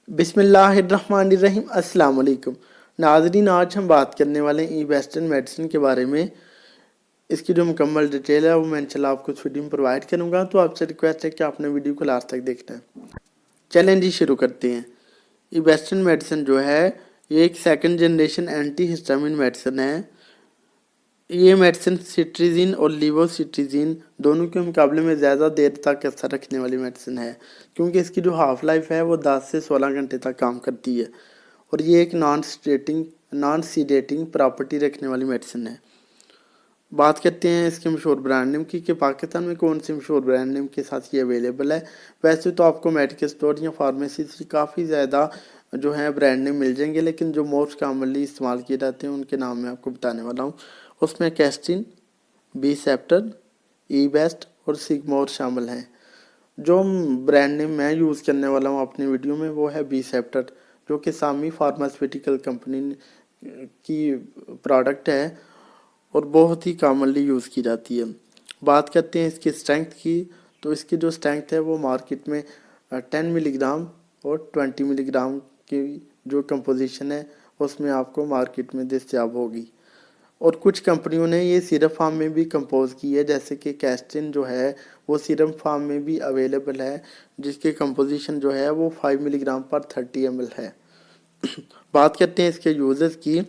बिस्मिल्लाहिर्रहमानिर्रहीम। अस्सलाम वालेकुम नाज़रीन, आज हम बात करने वाले हैं ई वेस्टर्न मेडिसिन के बारे में। इसकी जो मुकम्मल डिटेल है वो मैं इंशाल्लाह आपको इस वीडियो में प्रोवाइड करूंगा, तो आपसे रिक्वेस्ट है कि आपने वीडियो को लास्ट तक देखना है। चलें जी, शुरू करते हैं। ई वेस्टर्न मेडिसिन जो है ये एक second generation anti histamine medicine है। ये मेडिसिन सिट्रीजिन और लीवोसिट्रीजिन दोनों के मुकाबले में ज़्यादा देर तक असर रखने वाली मेडिसिन है, क्योंकि इसकी जो हाफ लाइफ है वो 10 से 16 घंटे तक काम करती है। और ये एक नॉन सीडेटिंग प्रॉपर्टी रखने वाली मेडिसिन है। बात करते हैं इसके मशहूर ब्रांड नेम की कि पाकिस्तान में कौन से मशहूर ब्रांड नेम के साथ ये अवेलेबल है। वैसे तो आपको मेडिकल स्टोर या फार्मेसी से काफ़ी ज़्यादा जो है ब्रांड नेम मिल जाएंगे, लेकिन जो मोस्ट कॉमनली इस्तेमाल किए जाते हैं उनके नाम मैं आपको बताने वाला हूँ। उसमें कैस्टिन, बी सेप्टर, ई बेस्ट और सिगमोर शामिल हैं। जो ब्रांड नेम मैं यूज़ करने वाला हूँ अपनी वीडियो में वो है बी सेप्टर, जो कि सामी फार्मास्यूटिकल कंपनी की प्रोडक्ट है और बहुत ही कॉमनली यूज़ की जाती है। बात करते हैं इसकी स्ट्रेंथ की, तो इसकी जो स्ट्रेंथ है वो मार्केट में 10 मिलीग्राम और 20 मिलीग्राम की जो कंपोजिशन है उसमें आपको मार्केट में दस्तयाब होगी। और कुछ कंपनियों ने ये सिरप फॉर्म में भी कंपोज की है, जैसे कि कैस्टिन जो है वो सिरप फॉर्म में भी अवेलेबल है, जिसकी कंपोजिशन जो है वो 5 मिलीग्राम पर 30 ml है। बात करते हैं इसके यूज़र्स की,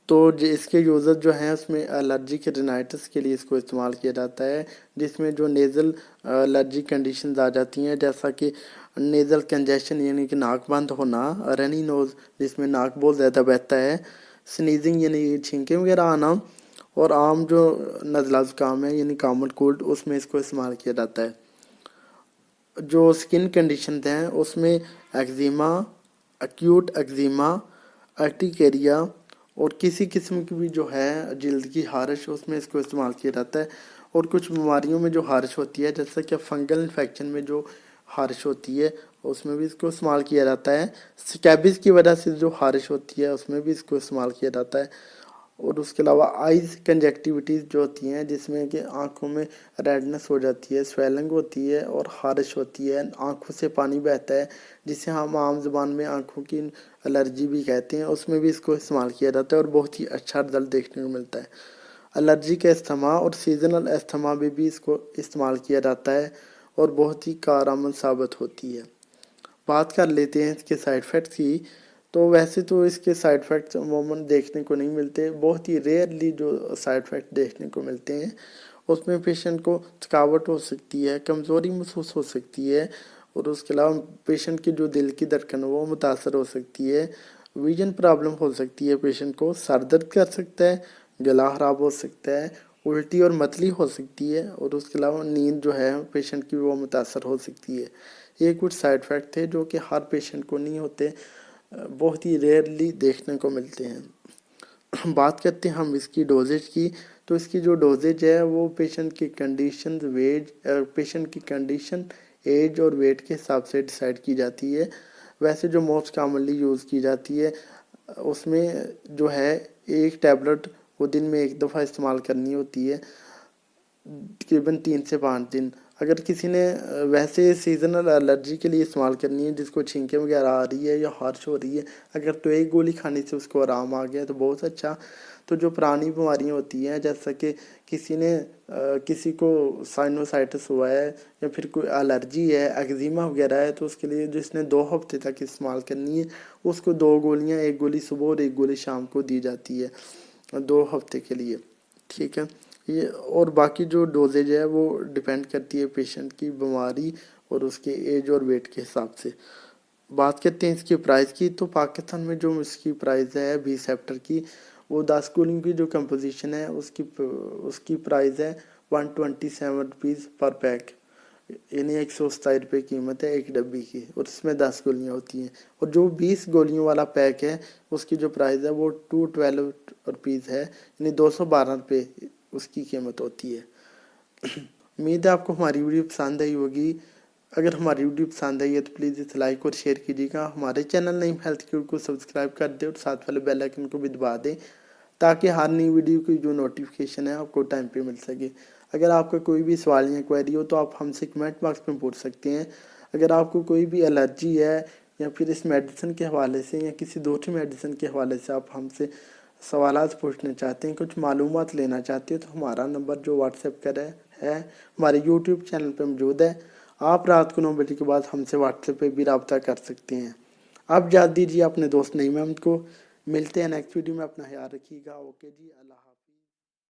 तो इसके यूज़र जो हैं उसमें एलर्जी के रिनाइटिस के लिए इसको इस्तेमाल किया जाता है, जिसमें जो नेज़ल एलर्जी कंडीशंस आ जाती हैं, जैसा कि नेज़ल कंजेशन यानी कि नाक बंद होना, रनी नोज़ जिसमें नाक बहुत ज़्यादा बहता है, स्नीजिंग यानी छींकें वगैरह आना, और आम जो नज़ला ज़ुकाम है यानी कॉमन कोल्ड, उसमें इसको इस्तेमाल किया जाता है। जो स्किन कंडीशन हैं उसमें एक्जिमा, एक्यूट एक्जिमा, अर्टिकेरिया और किसी किस्म की भी जो है जल्द की हारिश, उसमें इसको इस्तेमाल किया जाता है। और कुछ बीमारियों में जो हारिश होती है, जैसा कि फंगल इन्फेक्शन में जो हारिश होती है उसमें भी इसको इस्तेमाल किया जाता है। स्कैबिस की वजह से जो हारिश होती है उसमें भी इसको इस्तेमाल किया जाता है। और उसके अलावा आइज़ कंजक्टिविटीज़ जो होती हैं, जिसमें कि आँखों में रेडनेस हो जाती है, स्वेलिंग होती है और खारिश होती है, आँखों से पानी बहता है, जिसे हम आम ज़बान में आँखों की एलर्जी भी कहते हैं, उसमें भी इसको इस्तेमाल किया जाता है और बहुत ही अच्छा रिजल्ट देखने को मिलता है। एलर्जी का अस्थमा और सीजनल अस्थमा में भी इसको इस्तेमाल किया जाता है और बहुत ही कारआमद साबित होती है। बात कर लेते हैं इसके साइड इफ़ेक्ट्स की, तो वैसे तो इसके साइड इफ़ेक्ट्स अमूमन देखने को नहीं मिलते, बहुत ही रेयरली जो साइड इफ़ेक्ट देखने को मिलते हैं उसमें पेशेंट को थकावट हो सकती है, कमज़ोरी महसूस हो सकती है, और उसके अलावा पेशेंट की जो दिल की धड़कन वो मुतासर हो सकती है, विजन प्रॉब्लम हो सकती है, पेशेंट को सर दर्द कर सकता है, गला ख़राब हो सकता है, उल्टी और मतली हो सकती है, और उसके अलावा नींद जो है पेशेंट की वो मुतासर हो सकती है। ये कुछ साइड इफ़ेक्ट थे जो कि हर पेशेंट को नहीं होते, बहुत ही रेयरली देखने को मिलते हैं। बात करते हैं हम इसकी डोजेज की, तो इसकी जो डोजेज है वो पेशेंट की कंडीशन, एज और वेट के हिसाब से डिसाइड की जाती है। वैसे जो मोस्ट कॉमनली यूज़ की जाती है उसमें जो है एक टैबलेट वो दिन में एक दफ़ा इस्तेमाल करनी होती है, तकरीबन 3 से 5 दिन। अगर किसी ने वैसे सीजनल एलर्जी के लिए इस्तेमाल करनी है, जिसको छींकें वगैरह आ रही है या खारिश हो रही है, अगर तो एक गोली खाने से उसको आराम आ गया तो बहुत अच्छा। तो जो पुरानी बीमारियां होती हैं, जैसा कि किसी को साइनोसाइटिस हुआ है या फिर कोई एलर्जी है, एक्जिमा वगैरह है, तो उसके लिए जिसने 2 हफ्ते तक इस्तेमाल करनी है उसको 2 गोलियाँ, एक गोली सुबह और एक गोली शाम को दी जाती है 2 हफ्ते के लिए। ठीक है, ये और बाकी जो डोजेज है वो डिपेंड करती है पेशेंट की बीमारी और उसके एज और वेट के हिसाब से। बात करते हैं इसकी प्राइस की, तो पाकिस्तान में जो इसकी प्राइस है बी सेप्टर की, वो 10 गोलियों की जो कंपोजिशन है उसकी प्राइस है 127 रुपीज़ पर पैक, यानी 127 रुपये कीमत है एक डब्बी की, और इसमें 10 गोलियाँ होती हैं। और जो 20 गोलियों वाला पैक है उसकी जो प्राइस है वो 212 रुपीज़ है, यानी 212 रुपये उसकी कीमत होती है। उम्मीद है आपको हमारी वीडियो पसंद आई होगी। अगर हमारी वीडियो पसंद आई है तो प्लीज़ इसे लाइक और शेयर कीजिएगा। हमारे चैनल नईम हेल्थ क्यूर को सब्सक्राइब कर दें और साथ वाले बेल आइकन को भी दबा दें, ताकि हर नई वीडियो की जो नोटिफिकेशन है आपको टाइम पे मिल सके। अगर आपका कोई भी सवाल या क्वेरी हो तो आप हमसे कमेंट बॉक्स में पूछ सकते हैं। अगर आपको कोई भी एलर्जी है یا پھر اس میڈیسن کے حوالے سے یا کسی دوسری میڈیسن کے حوالے سے آپ ہم سے سوالات پوچھنا چاہتے ہیں، کچھ معلومات لینا چاہتے ہیں، تو ہمارا نمبر جو واٹس ایپ کا ہے ہمارے یوٹیوب چینل پہ موجود ہے۔ آپ رات کو 9 بجے کے بعد ہم سے واٹس ایپ پہ بھی رابطہ کر سکتے ہیں۔ آپ اجازت دیجیے اپنے دوست نعیم احمد کو، ملتے ہیں نیکسٹ ویڈیو میں، اپنا خیال رکھیے گا۔ اوکے جی، اللہ حافظ۔